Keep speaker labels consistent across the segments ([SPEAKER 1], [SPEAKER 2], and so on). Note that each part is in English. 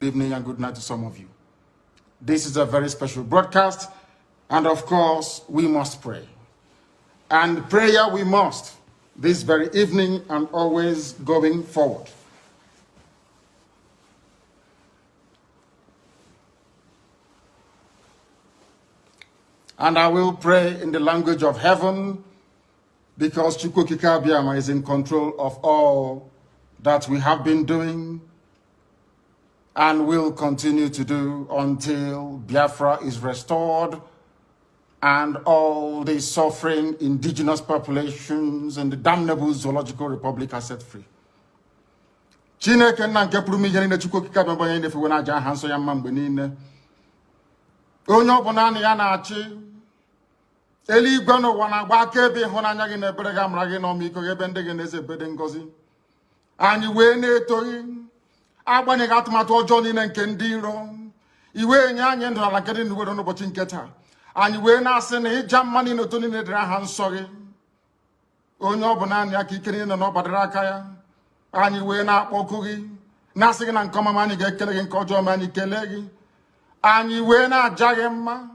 [SPEAKER 1] evening and good night to some of you. This is a very special broadcast, and of course, we must pray. And prayer we must, this very evening and always going forward. And I will pray in the language of heaven, because Chukwukika Abiyama is in control of all that we have been doing and will continue to do until Biafra is restored and all the suffering indigenous populations in the damnable zoological republic are set free. Chineke na nke pụrụ ihe niile Chukwukika Abiyama onye na-efewe na aja aha nsọ ya mma mgbe niile. Onye ọbụla na ya na-achị eluigwe n'ụwa na-agba akaebe ịhụnanya gị na ebere gị amara gị n'ọmịiko gị ebe ndị gị na-eze ebede ngọzi. Anyị wee na-etoghị agbanyeghị atụmatụ ọjọọ niile nke ndị iro. Iwe nye anyị ndụ ala nke dị n'uwere n'ụbọchị nke taa. Anyị wee na-asị na ịja mma niile otu niile dịrị aha nsọ gị. Onye ọbụla anyị aka ike niile na ọ gbadara aka ya. Anyị wee na-akpọku gị na-asị gị na nke ọma anyị ga-ekele gị, nke ọjọọ ma anyị kelee gị. Anyị wee na-aja gị mma,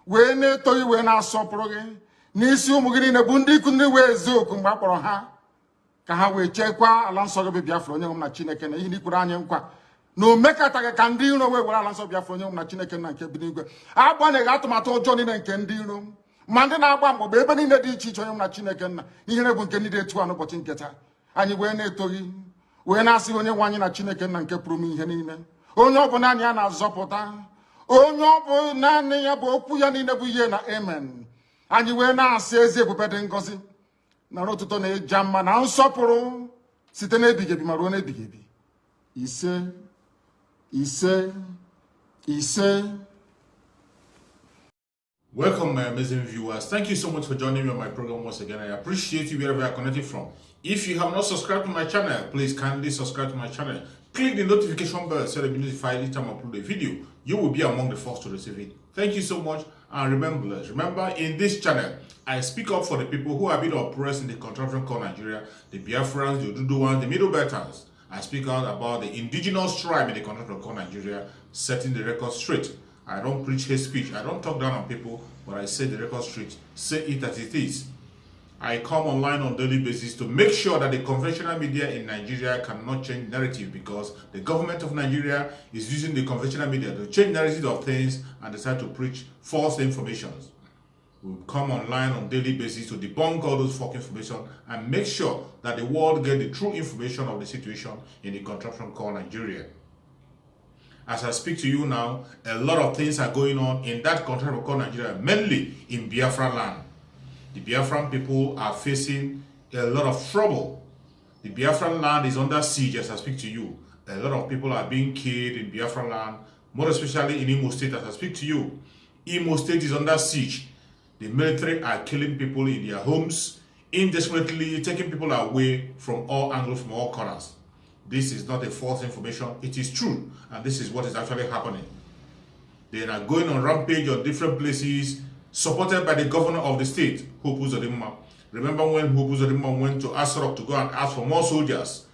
[SPEAKER 1] wee na-etoghị, wee na-asọpụrụ gị n'isi ụmụ gị niile bụ ndị ikwu ndị wee eziokwu mgbe a kpọrọ ha ka ha wee chekwa ala nsọ gị bụ Biafra onye nwe na Chineke na ihe n'ikwuru anyị nkwa na o mekataghị ka ndị iro wee were ala nsọ Biafra onye nwe na Chineke na nke bi n'igwe. Agbanyeghị atụmatụ ọjọọ niile nke ndị iro ma ndị na-agba mgbọgba ebe niile dị iche iche onye nwe na Chineke nna ihere bụ nke ndị dị etu a n'ụbọchị nke taa. Anyị wee na-etoghị, wee na-asị onye nwe anyị na Chineke nna nke pụrụ m ihe niile, onye ọ bụla anyị a na-azọpụta, onye ọ bụ naanị ya bụ okwu ya niile bụ ihe na amen. Anyị wee na-asị ezi ebube dị ngọzi na n'ụtụtụ na ịja mma na nsọpụrụ site n'ebighị ebi ma ruo n'ebighị ebi. Ise, ise, ise.
[SPEAKER 2] Welcome, my amazing viewers. Thank you so much for joining me on my program once again. I appreciate you wherever you are connected from. If you have not subscribed to my channel, please kindly subscribe to my channel. Click the notification bell so that you'll be notified each time I upload a video. You will be among the first to receive it. Thank you so much. And remember, in this channel, I speak up for the people who have been oppressed in the contraption called Nigeria, the Biafrans, the Uzodimma, the Middle Belters. I speak out about the indigenous tribe in the contraption called Nigeria, setting the record straight. I don't preach hate speech. I don't talk down on people, but I set the record straight. Say it as it is. I come online on a daily basis to make sure that the conventional media in Nigeria cannot change narrative, because the government of Nigeria is using the conventional media to change narrative of things and decide to preach false information. We come online on a daily basis to debunk all those false information and make sure that the world get the true information of the situation in the contraption called Nigeria. As I speak to you now, a lot of things are going on in that contraption called Nigeria, mainly in Biafra land. The Biafran people are facing a lot of trouble. The Biafran land is under siege as I speak to you. A lot of people are being killed in Biafran land, more especially in Imo State as I speak to you. Imo State is under siege. The military are killing people in their homes, indiscriminately taking people away from all angles, from all corners. This is not a false information. It is true, and this is what is actually happening. They are going on rampage on different places, supported by the governor of the state, Hope Uzodimma. Remember when Hope Uzodimma went to Asarok to go and ask for more soldiers?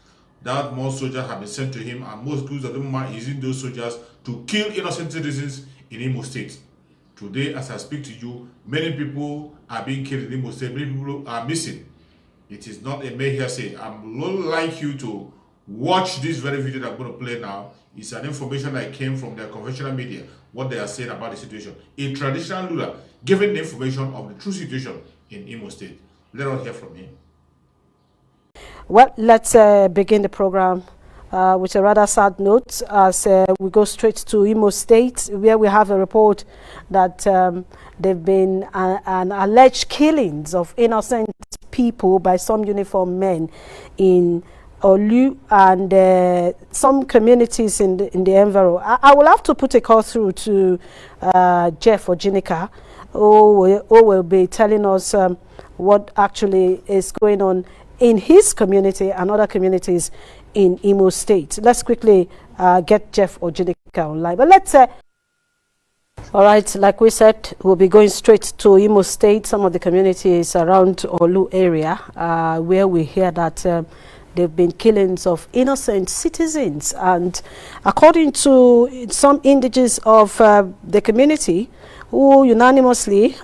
[SPEAKER 2] That more soldiers have been sent to him, and most Uzodimma is using those soldiers to kill innocent citizens in Imo State. Today, as I speak to you, many people are being killed in Imo State. Many people are missing. It is not a mere hearsay. I would like you to watch this very video that I'm going to play now. It's an information that came from their conventional media, what they are saying about the situation. A traditional ruler giving the information of the true situation in Imo State. Let us hear from him.
[SPEAKER 3] Well, let's begin the program with a rather sad note as we go straight to Imo State, where we have a report that there have been an alleged killings of innocent people by some uniformed men in Olu and some communities in the environment. I will have to put a call through to Jeff Ojinika, who will be telling us what actually is going on in his community and other communities in Imo State. Let's quickly get Jeff Ojinika online. But let's all right, like we said, we'll be going straight to Imo State, some of the communities around Olu area, where we hear that there have been killings of innocent citizens. And according to some indigenous of the community who unanimously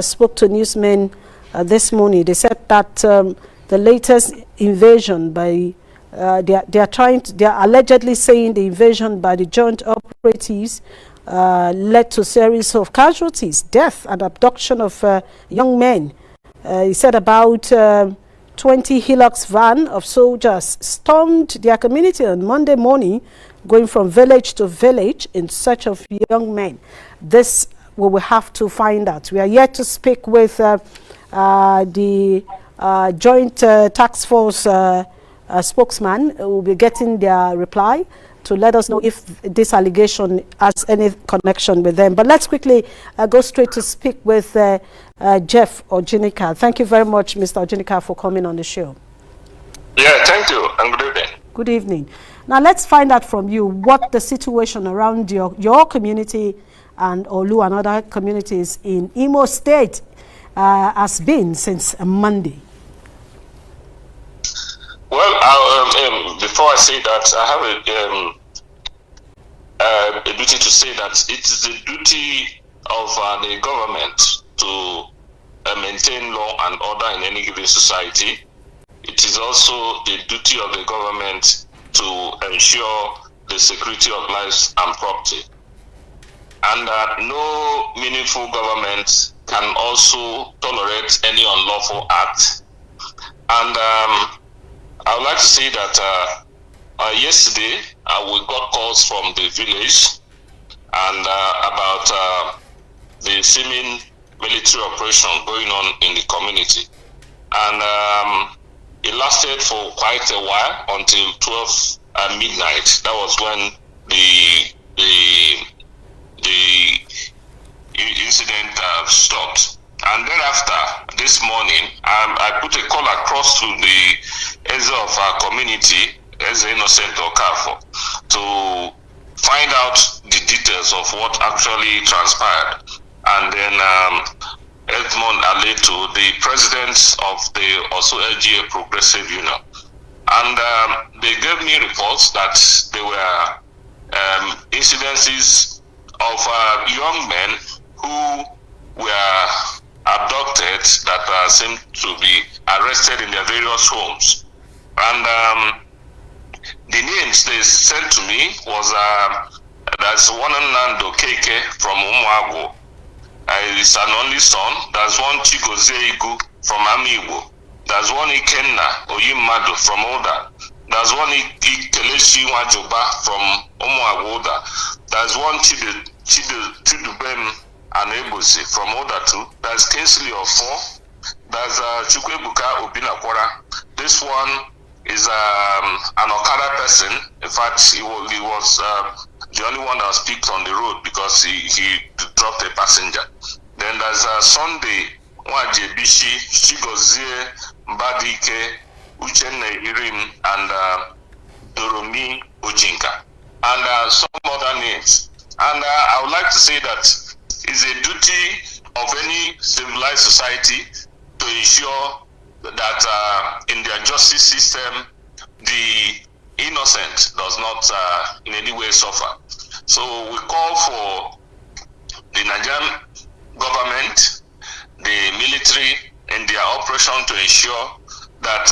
[SPEAKER 3] spoke to newsmen this morning, they said that the latest invasion by they are allegedly saying the invasion by the joint operatives led to a series of casualties, death and abduction of young men. He said about 20 Hilux van of soldiers stormed their community on Monday morning, going from village to village in search of young men. This we will have to find out. We are yet to speak with the joint task force spokesman. Will be getting their reply to let us know if this allegation has any connection with them. But let's quickly go straight to speak with Jeff Ojinika. Thank you very much, Mr. Ojinika, for coming on the show.
[SPEAKER 4] Yeah, thank you, and good evening.
[SPEAKER 3] Good evening. Now let's find out from you what the situation around your community and Olu and other communities in Imo State has been since Monday.
[SPEAKER 4] Well, before I say that, I have a duty to say that it is the duty of the government to maintain law and order in any given society. It is also the duty of the government to ensure the security of lives and property. And no meaningful government can also tolerate any unlawful act. And I would like to say that yesterday we got calls from the village and about the seeming military operation going on in the community. And it lasted for quite a while until 12 midnight. That was when the incident stopped. And then after this morning, I put a call across to the Eze of our community, Eze Innocent Okafo, to find out the details of what actually transpired. And then Edmond Aleto, the president of the also LGA Progressive Union. And they gave me reports that there were incidences of young men who were abducted that seemed to be arrested in their various homes. And the names they sent to me was there's one Nando Keke from Umuago. It's an only son. There's one Chigozie Igu from Amigo. There's one Ikenna Oyimado from Oda. There's one Ikeleshi Wajoba from Umuagoda. There's one Chidubem Anebosi from Oda too. There's Kinsley of 4. There's Chukwebuka Obinakwara. This one is an Okada person. In fact, he was the only one that speaks on the road because he dropped a passenger. Then there's Sunday Wajebishi, Chigozie Mbadike, Uchenne Irim, and Doromi Ojinka, and some other names. And I would like to say that it's a duty of any civilized society to ensure that in their justice system, the innocent does not in any way suffer. So we call for the Nigerian government, the military, in their operation to ensure that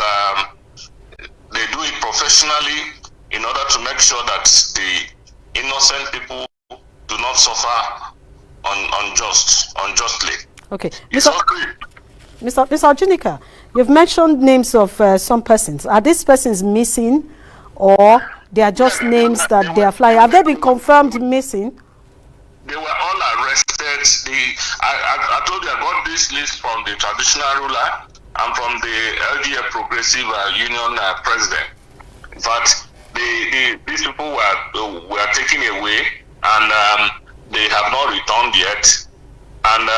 [SPEAKER 4] they do it professionally in order to make sure that the innocent people do not suffer unjustly.
[SPEAKER 3] Okay, Mr. Ojinika, you've mentioned names of some persons. Are these persons missing, or they are just names that they are flying? Have they been confirmed missing?
[SPEAKER 4] They were all arrested. I told you I got this list from the traditional ruler and from the LGA Progressive Union president. In fact, these people were taken away and they have not returned yet. And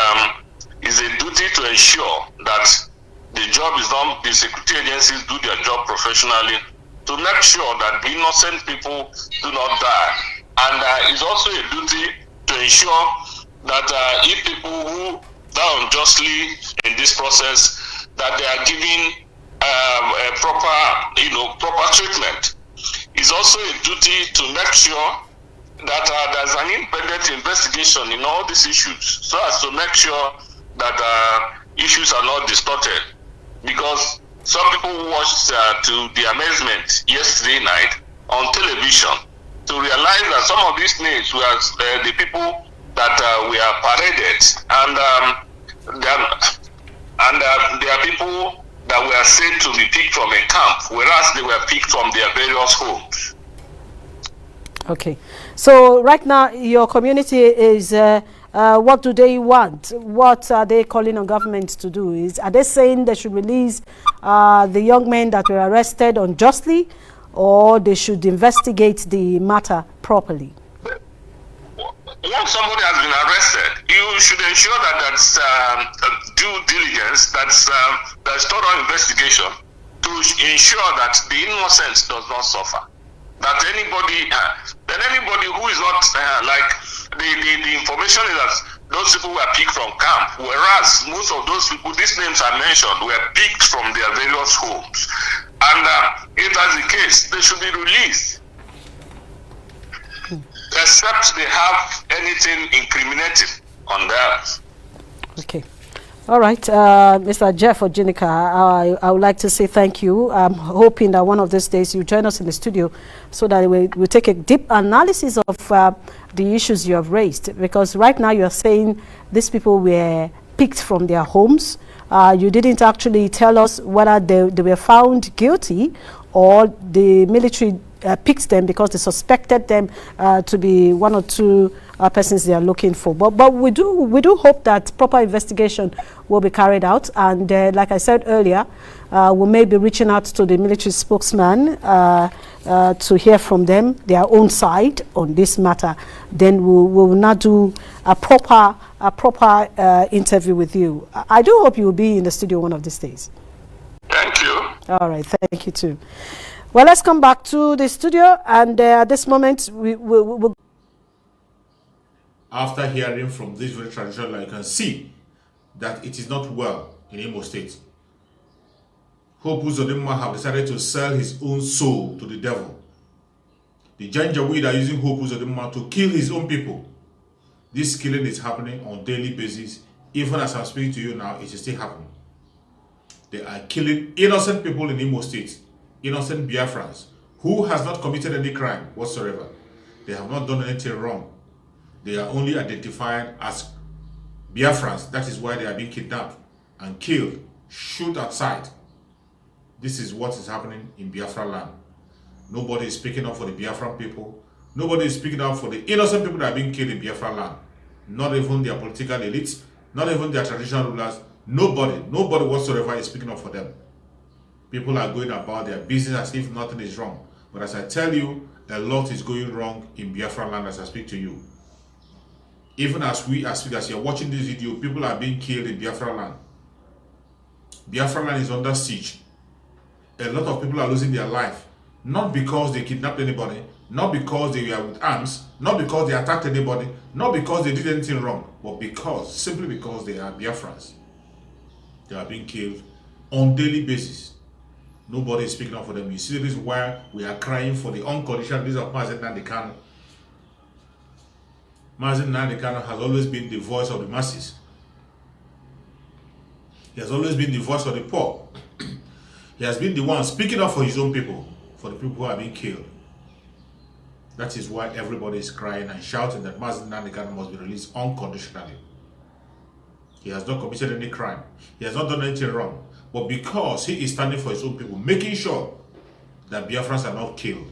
[SPEAKER 4] it's a duty to ensure that the job is done, the security agencies do their job professionally to make sure that the innocent people do not die. And it's also a duty to ensure that if people who die unjustly in this process, that they are given proper treatment. It's also a duty to make sure that there's an independent investigation in all these issues, so as to make sure that issues are not distorted. Because some people watched to the amazement yesterday night on television to realize that some of these names were the people that were paraded, and there are people that were said to be picked from a camp, whereas they were picked from their various homes.
[SPEAKER 3] Okay, so right now your community is what do they want? What are they calling on government to do? Are they saying they should release the young men that were arrested unjustly, or they should investigate the matter properly?
[SPEAKER 4] Once somebody has been arrested, you should ensure that that's due diligence, that's thorough investigation to ensure that the innocent does not suffer. That anybody who is not like the information is that those people were picked from camp, whereas most of those people, these names I mentioned, were picked from their various homes. And if that's the case, they should be released, except they have anything incriminating on theirs.
[SPEAKER 3] Okay. All right, Mr. Jeff Ojinika, I would like to say thank you. I'm hoping that one of these days you join us in the studio so that we'll take a deep analysis of the issues you have raised. Because right now you're saying these people were picked from their homes. You didn't actually tell us whether they were found guilty or the military picked them because they suspected them to be one or two persons they are looking for. But we do hope that proper investigation will be carried out. And like I said earlier, we may be reaching out to the military spokesman to hear from them, their own side on this matter. Then we will now do a proper interview with you. I do hope you will be in the studio one of these days.
[SPEAKER 4] Thank you.
[SPEAKER 3] All right, thank you too. Well, let's come back to the studio, and at this moment we'll
[SPEAKER 2] After hearing from this very traditional, you can see that it is not well in Imo State. Hope Uzodimma have decided to sell his own soul to the devil. The Janjaweed are using Hope Uzodimma to kill his own people. This killing is happening on a daily basis. Even as I'm speaking to you now, it is still happening. They are killing innocent people in Imo State, innocent Biafrans, who has not committed any crime whatsoever. They have not done anything wrong. They are only identified as Biafrans. That is why they are being kidnapped and killed, shoot at sight. This is what is happening in Biafra land. Nobody is speaking up for the Biafran people. Nobody is speaking up for the innocent people that are being killed in Biafra land. Not even their political elites, not even their traditional rulers. Nobody whatsoever is speaking up for them. People are going about their business as if nothing is wrong. But as I tell you, a lot is going wrong in Biafra land as I speak to you. Even as you're watching this video, people are being killed in Biafra land. Biafra land is under siege. A lot of people are losing their life. Not because they kidnapped anybody, not because they were with arms, not because they attacked anybody, not because they did anything wrong, but simply because they are Biafrans. They are being killed on a daily basis. Nobody is speaking up for them. You see, this is why we are crying for the unconditional release of Mazen Nnamdi Kanu. Mazen Nnamdi Kanu has always been the voice of the masses. He has always been the voice of the poor. He has been the one speaking up for his own people, for the people who are being killed. That is why everybody is crying and shouting that Mazen Nnamdi Kanu must be released unconditionally. He has not committed any crime. He has not done anything wrong. But because he is standing for his own people, making sure that Biafrans are not killed,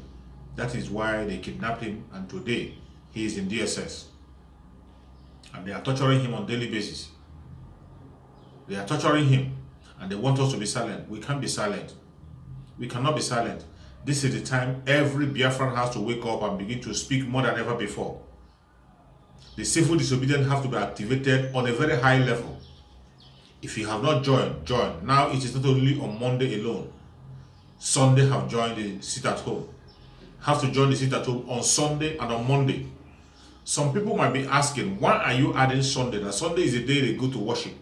[SPEAKER 2] that is why they kidnapped him, and today he is in DSS. And they are torturing him on a daily basis. They are torturing him, and they want us to be silent. We can't be silent. We cannot be silent. This is the time every Biafran has to wake up and begin to speak more than ever before. The civil disobedience have to be activated on a very high level. If you have not joined, join. Now it is not only on Monday alone. Sunday have joined the sit at home. Have to join the sit at home on Sunday and on Monday. Some people might be asking, why are you adding Sunday? That Sunday is the day they go to worship.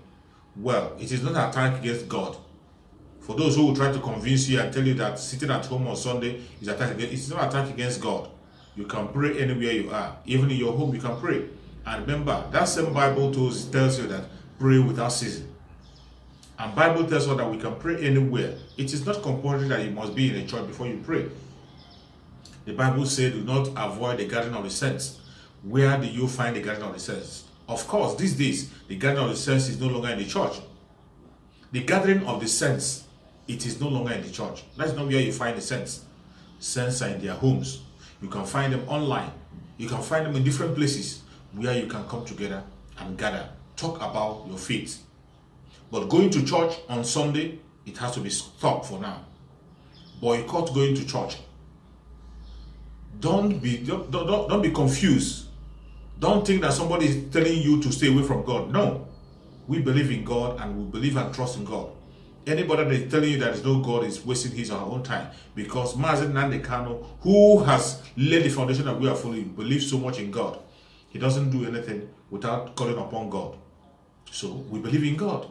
[SPEAKER 2] Well, it is not an attack against God. For those who will try to convince you and tell you that sitting at home on Sunday is attack against, it's not attack against God. You can pray anywhere you are. Even in your home, you can pray. And remember, that same Bible tells you that pray without ceasing. And Bible tells us that we can pray anywhere. It is not compulsory that you must be in a church before you pray. The Bible said, do not avoid the gathering of the saints. Where do you find the gathering of the saints? Of course, these days, the gathering of the saints is no longer in the church. The gathering of the saints, it is no longer in the church. That's not where you find the saints. Saints are in their homes. You can find them online. You can find them in different places where you can come together and gather. Talk about your faith. But going to church on Sunday, it has to be stopped for now. Boycott going to church. Don't be confused. Don't think that somebody is telling you to stay away from God. No. We believe in God and we believe and trust in God. Anybody that is telling you that there is no God is wasting his or her own time. Because Mazen Nandekano, who has laid the foundation that we are following, believes so much in God. He doesn't do anything without calling upon God. So we believe in God.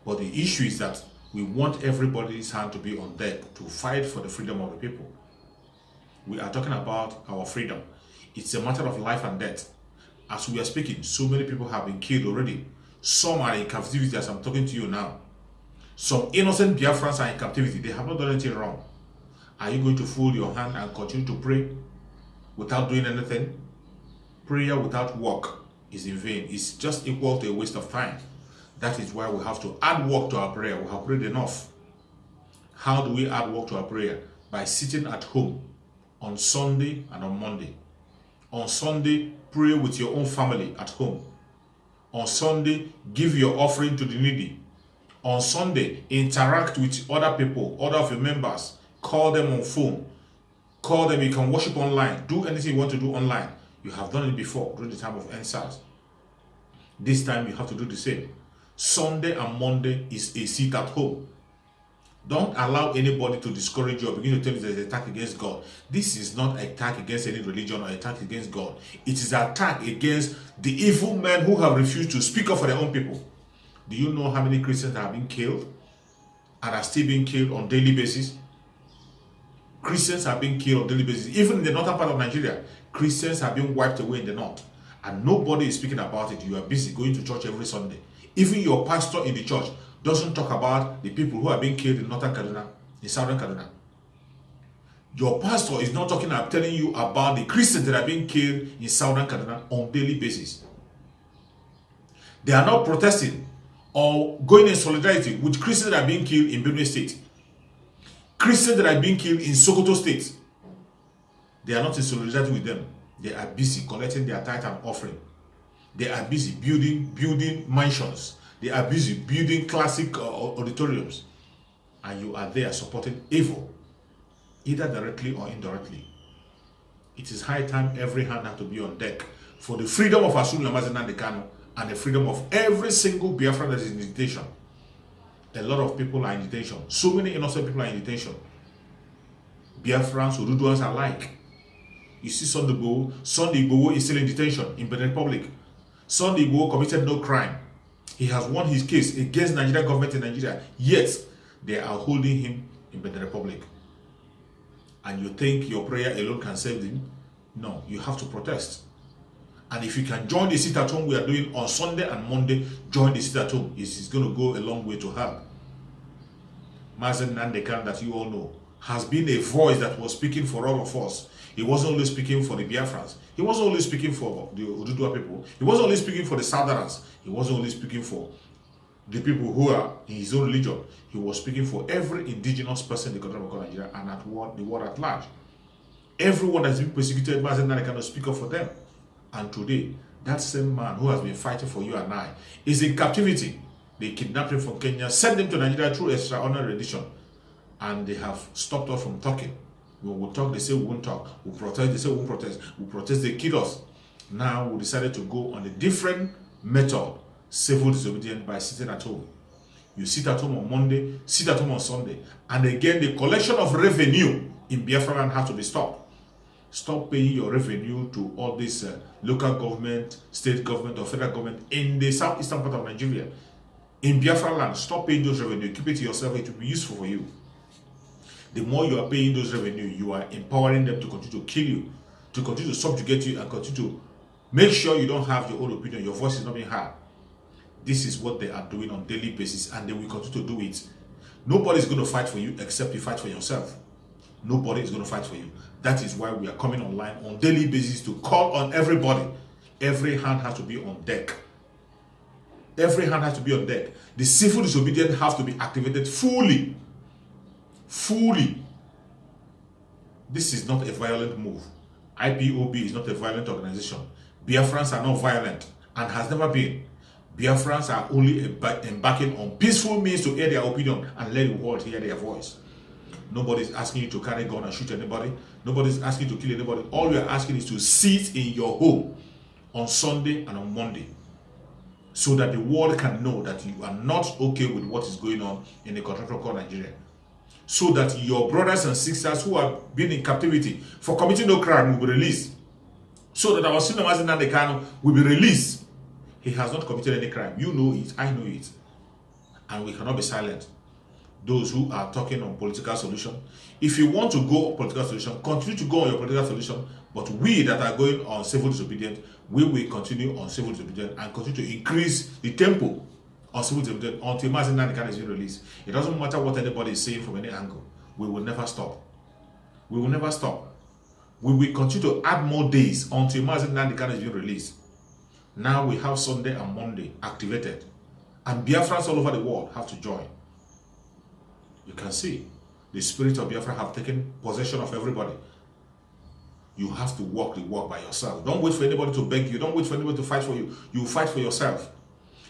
[SPEAKER 2] But the issue is that we want everybody's hand to be on deck to fight for the freedom of the people. We are talking about our freedom. It's a matter of life and death. As we are speaking, so many people have been killed already. Some are in captivity as I'm talking to you now. Some innocent Biafrans are in captivity. They have not done anything wrong. Are you going to fold your hand and continue to pray without doing anything? Prayer without work is in vain. It's just equal to a waste of time. That is why we have to add work to our prayer. We have prayed enough. How do we add work to our prayer? By sitting at home on Sunday and on Monday. On Sunday, pray with your own family at home. On Sunday, give your offering to the needy. On Sunday, interact with other people, other of your members. Call them on phone. Call them. You can worship online. Do anything you want to do online. You have done it before during the time of NSAS. This time you have to do the same. Sunday and Monday is a sit at home. Don't allow anybody to discourage you or begin to tell you there's an attack against God. This is not an attack against any religion or an attack against God. It is an attack against the evil men who have refused to speak up for their own people. Do you know how many Christians have been killed and are still being killed on a daily basis? Christians are being killed on a daily basis. Even in the northern part of Nigeria, Christians have been wiped away in the north. And nobody is speaking about it. You are busy going to church every Sunday. Even your pastor in the church doesn't talk about the people who are being killed in northern Kaduna, in southern Kaduna. Your pastor is not telling you about the Christians that are being killed in southern Kaduna on a daily basis. They are not protesting or going in solidarity with Christians that are being killed in Benue State. Christians that are being killed in Sokoto State. They are not in solidarity with them. They are busy collecting their tithe and offering. They are busy building mansions. They are busy building classic auditoriums. And you are there supporting evil, either directly or indirectly. It is high time every hand has to be on deck for the freedom of Asuni Nandekano and the freedom of every single Biafran that is in detention. A lot of people are in detention. So many innocent people are in detention. Biafrans, Ududuans alike. You see Sunday Igboho is still in detention in Benin Republic. Sunday Igboho committed no crime. He has won his case against Nigerian government in Nigeria. Yet, they are holding him in Benin Republic. And you think your prayer alone can save him? No, you have to protest. And if you can join the sit at home we are doing on Sunday and Monday, join the sit at home. It's going to go a long way to help. Mazen Nandekan, that you all know, has been a voice that was speaking for all of us. He wasn't only speaking for the Biafrans. He wasn't only speaking for the Ududua people. He wasn't only speaking for the Southerners. He wasn't only speaking for the people who are in his own religion. He was speaking for every indigenous person in the country of Nigeria and the world at large. Everyone that's been persecuted, Mazen Nane cannot speak up for them. And today, that same man who has been fighting for you and I is in captivity. They kidnapped him from Kenya, sent him to Nigeria through extraordinary rendition, and they have stopped us from talking. We will talk, they say we won't talk. We protest, they say we won't protest. We protest, they kill us. Now we decided to go on a different method, civil disobedience, by sitting at home. You sit at home on Monday, sit at home on Sunday. And again, the collection of revenue in Biafra land has to be stopped. Stop paying your revenue to all this local government, state government, or federal government in the southeastern part of Nigeria. In Biafra land, stop paying those revenue. Keep it to yourself. It will be useful for you. The more you are paying those revenue, you are empowering them to continue to kill you, to continue to subjugate you, and continue to make sure you don't have your own opinion. Your voice is not being heard. This is what they are doing on a daily basis, and they will continue to do it. Nobody is going to fight for you except you fight for yourself. Nobody is going to fight for you. That is why we are coming online on a daily basis to call on everybody. Every hand has to be on deck. Every hand has to be on deck. The civil disobedience have to be activated fully. Fully. This is not a violent move. IPOB is not a violent organization. Biafrans are not violent and has never been. Biafrans are only embarking on peaceful means to air their opinion and let the world hear their voice. Nobody is asking you to carry a gun and shoot anybody. Nobody is asking you to kill anybody. All you are asking is to sit in your home on Sunday and on Monday, so that the world can know that you are not okay with what is going on in the country called Nigeria. So that your brothers and sisters who have been in captivity for committing no crime will be released. So that our senior Mazi Nnamdi Kanu will be released. He has not committed any crime. You know it, I know it. And we cannot be silent. Those who are talking on political solution, if you want to go on political solution, continue to go on your political solution. But we that are going on civil disobedience, we will continue on civil disobedience and continue to increase the tempo on civil disobedience until Mazi Nnamdi Kanu is being released. It doesn't matter what anybody is saying from any angle. We will never stop. We will never stop. We will continue to add more days until Mazi Nnamdi Kanu is being released. Now we have Sunday and Monday activated, and Biafrans all over the world have to join. You can see the spirit of Biafra have taken possession of everybody. You have to walk the walk by yourself. Don't wait for anybody to beg you. Don't wait for anybody to fight for you. You fight for yourself.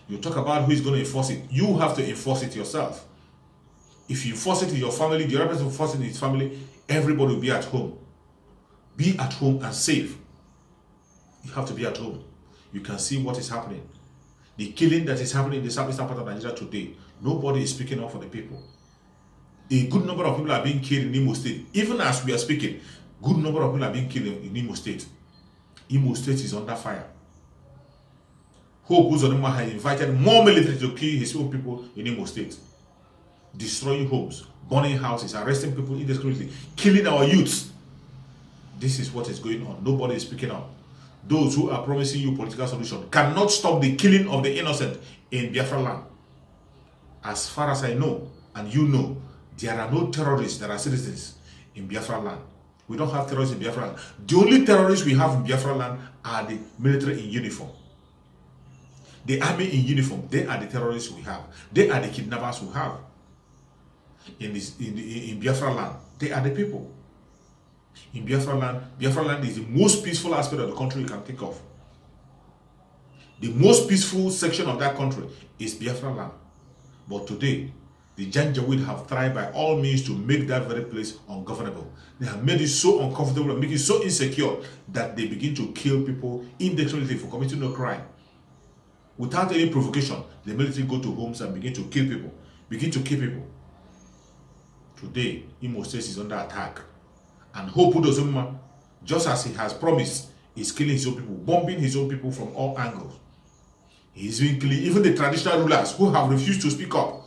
[SPEAKER 2] You talk about who is going to enforce it. You have to enforce it yourself. If you enforce it in your family, the other person will enforce it in his family, everybody will be at home. Be at home and safe. You have to be at home. You can see what is happening. The killing that is happening in the southeastern part of Nigeria today, nobody is speaking up for the people. A good number of people are being killed in Imo State. Even as we are speaking, good number of people are being killed in Imo State. Imo State is under fire. Hope Uzodimma has invited more military to kill his own people in Imo State. Destroying homes, burning houses, arresting people indiscriminately, killing our youths. This is what is going on. Nobody is speaking up. Those who are promising you political solution cannot stop the killing of the innocent in Biafra land. As far as I know, and you know, there are no terrorists that are citizens in Biafra land. We don't have terrorists in Biafra land. The only terrorists we have in Biafra land are the military in uniform. The army in uniform, they are the terrorists we have. They are the kidnappers we have. In Biafra land, they are the people. In Biafra land is the most peaceful aspect of the country you can think of. The most peaceful section of that country is Biafra land. But today, the Janjaweed have tried by all means to make that very place ungovernable. They have made it so uncomfortable and make it so insecure that they begin to kill people indiscriminately for committing no crime. Without any provocation, the military go to homes and begin to kill people. Today, Imo State is under attack. And Hope Uzodimma, just as he has promised, is killing his own people, bombing his own people from all angles. He is being killing even the traditional rulers who have refused to speak up.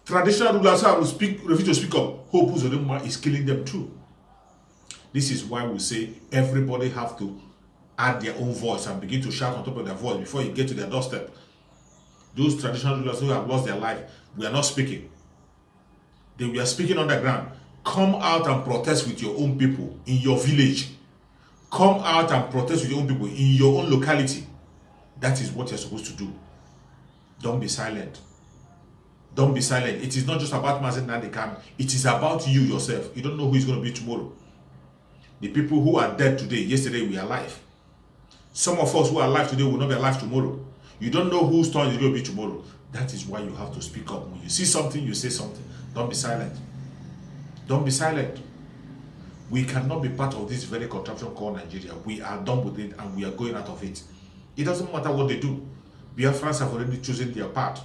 [SPEAKER 2] Traditional rulers who have refused to speak up, Hope Uzodimma is killing them too. This is why we say everybody have to add their own voice and begin to shout on top of their voice before you get to their doorstep. Those traditional rulers who have lost their life, we are not speaking. We are speaking on the ground. Come out and protest with your own people in your village. Come out and protest with your own people in your own locality. That is what you're supposed to do. Don't be silent. Don't be silent. It is not just about Mazi Nnamdi Kanu. It is about you yourself. You don't know who is going to be tomorrow. The people who are dead today, yesterday we are alive. Some of us who are alive today will not be alive tomorrow. You don't know whose turn is going to be tomorrow. That is why you have to speak up. When you see something, you say something. Don't be silent. Don't be silent. We cannot be part of this very contraption called Nigeria. We are done with it and we are going out of it. It doesn't matter what they do. Biafrans have already chosen their path,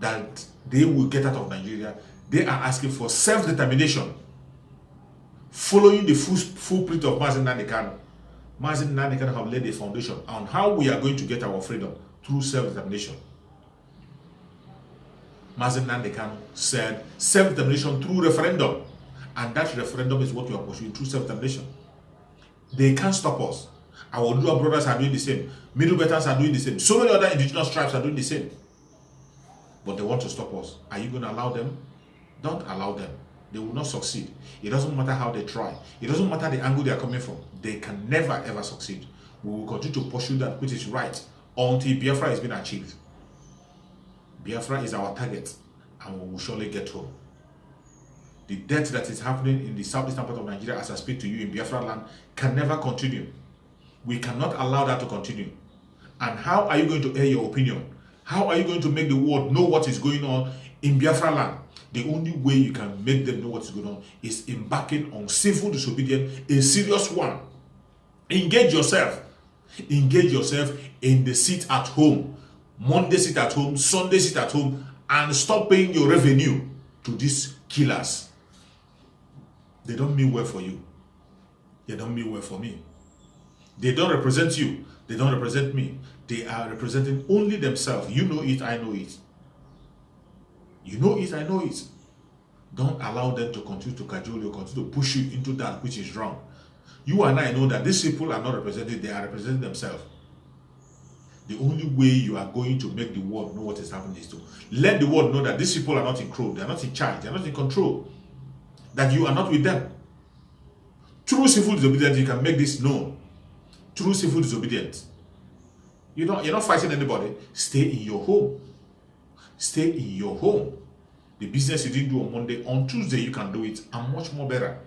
[SPEAKER 2] that they will get out of Nigeria. They are asking for self-determination, following the full print of Mazi Nnamdi Kanu. Mazi Nnamdi Kanu have laid a foundation on how we are going to get our freedom through self-determination. Mazen Nnamdi Kanu said self-determination through referendum. And that referendum is what we are pursuing through self-determination. They can't stop us. Our Odua brothers are doing the same. Middle Belters are doing the same. So many other indigenous tribes are doing the same. But they want to stop us. Are you going to allow them? Don't allow them. They will not succeed. It doesn't matter how they try. It doesn't matter the angle they are coming from. They can never ever succeed. We will continue to pursue that which is right until Biafra has been achieved. Biafra is our target, and we will surely get home. The death that is happening in the southeastern part of Nigeria as I speak to you in Biafra land can never continue. We cannot allow that to continue. And how are you going to air your opinion? How are you going to make the world know what is going on in Biafra land? The only way you can make them know what is going on is embarking on civil disobedience, a serious one. Engage yourself. Engage yourself in the sit at home. Monday sit at home, Sunday sit at home, and stop paying your revenue to these killers. They don't mean well for you. They don't mean well for me. They don't represent you. They don't represent me. They are representing only themselves. You know it, I know it. You know it, I know it. Don't allow them to continue to cajole you, continue to push you into that which is wrong. You and I know that these people are not represented, they are representing themselves. The only way you are going to make the world know what is happening is to let the world know that these people are not in control, they are not in charge, they are not in control, that you are not with them. Through civil disobedience, you can make this known. Through civil disobedience. You're not fighting anybody. Stay in your home. Stay in your home. The business you didn't do on Monday, on Tuesday you can do it, and much more better.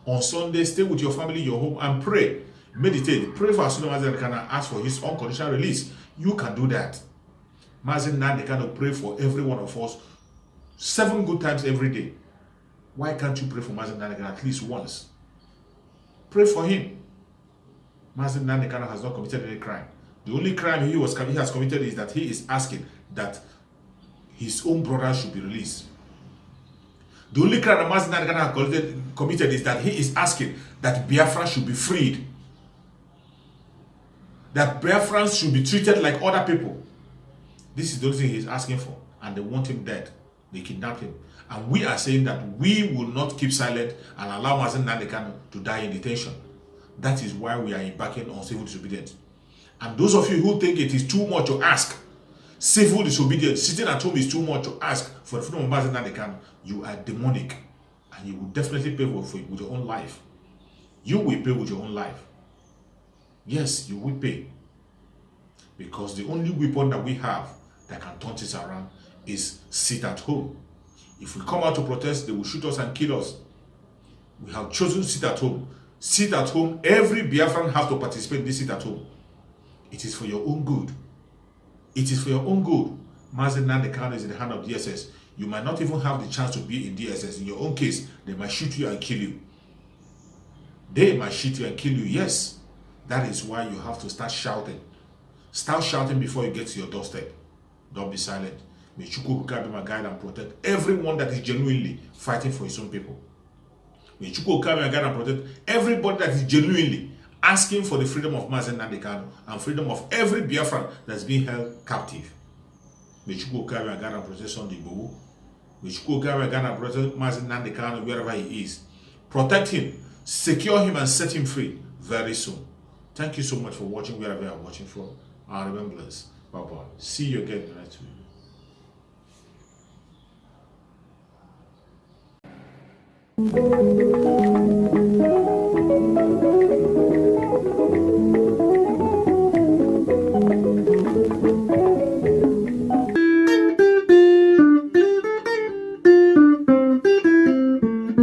[SPEAKER 2] On Sunday, stay with your family in your home and pray. Meditate. Pray for Mazen Nnamdi Kanu, ask for his unconditional release. You can do that. Mazen Nnamdi Kanu, pray for every one of us 7 good times every day. Why can't you pray for Mazen Nnamdi Kanu at least once? Pray for him. Mazen Nnamdi Kanu has not committed any crime. The only crime he has committed is that he is asking that his own brother should be released. The only crime that Mazen Nnamdi Kanu has committed is that he is asking that Biafra should be freed. That Biafrans should be treated like other people. This is the only thing he is asking for. And they want him dead. They kidnapped him. And we are saying that we will not keep silent and allow Mazen Nnamdi Kanu to die in detention. That is why we are embarking on civil disobedience. And those of you who think it is too much to ask, civil disobedience, sitting at home is too much to ask for the freedom of Mazen Nnamdi Kanu, you are demonic. And you will definitely pay for it with your own life. You will pay with your own life. Yes, you will pay. Because the only weapon that we have that can turn this around is sit at home. If we come out to protest, they will shoot us and kill us. We have chosen to sit at home. Sit at home. Every Biafran has to participate in this sit at home. It is for your own good. It is for your own good. Mazen Nnamdi Kanu is in the hand of DSS. You might not even have the chance to be in DSS. In your own case, they might shoot you and kill you. They might shoot you and kill you, yes. That is why you have to start shouting. Start shouting before you get to your doorstep. Don't be silent. May Chukwu be my guide and protect everyone that is genuinely fighting for his own people. May Chukwu be my guide and protect everybody that is genuinely asking for the freedom of Mazen Nnamdi Kanu and freedom of every Biafran that's being held captive. May Chukwu be my guide and protect Sunday Igboho. May Chukwu be my guide and protect Mazen Nnamdi Kanu wherever he is. Protect him, secure him, and set him free very soon. Thank you so much for watching wherever you are watching from. And remember, bye-bye. See you again in the next video.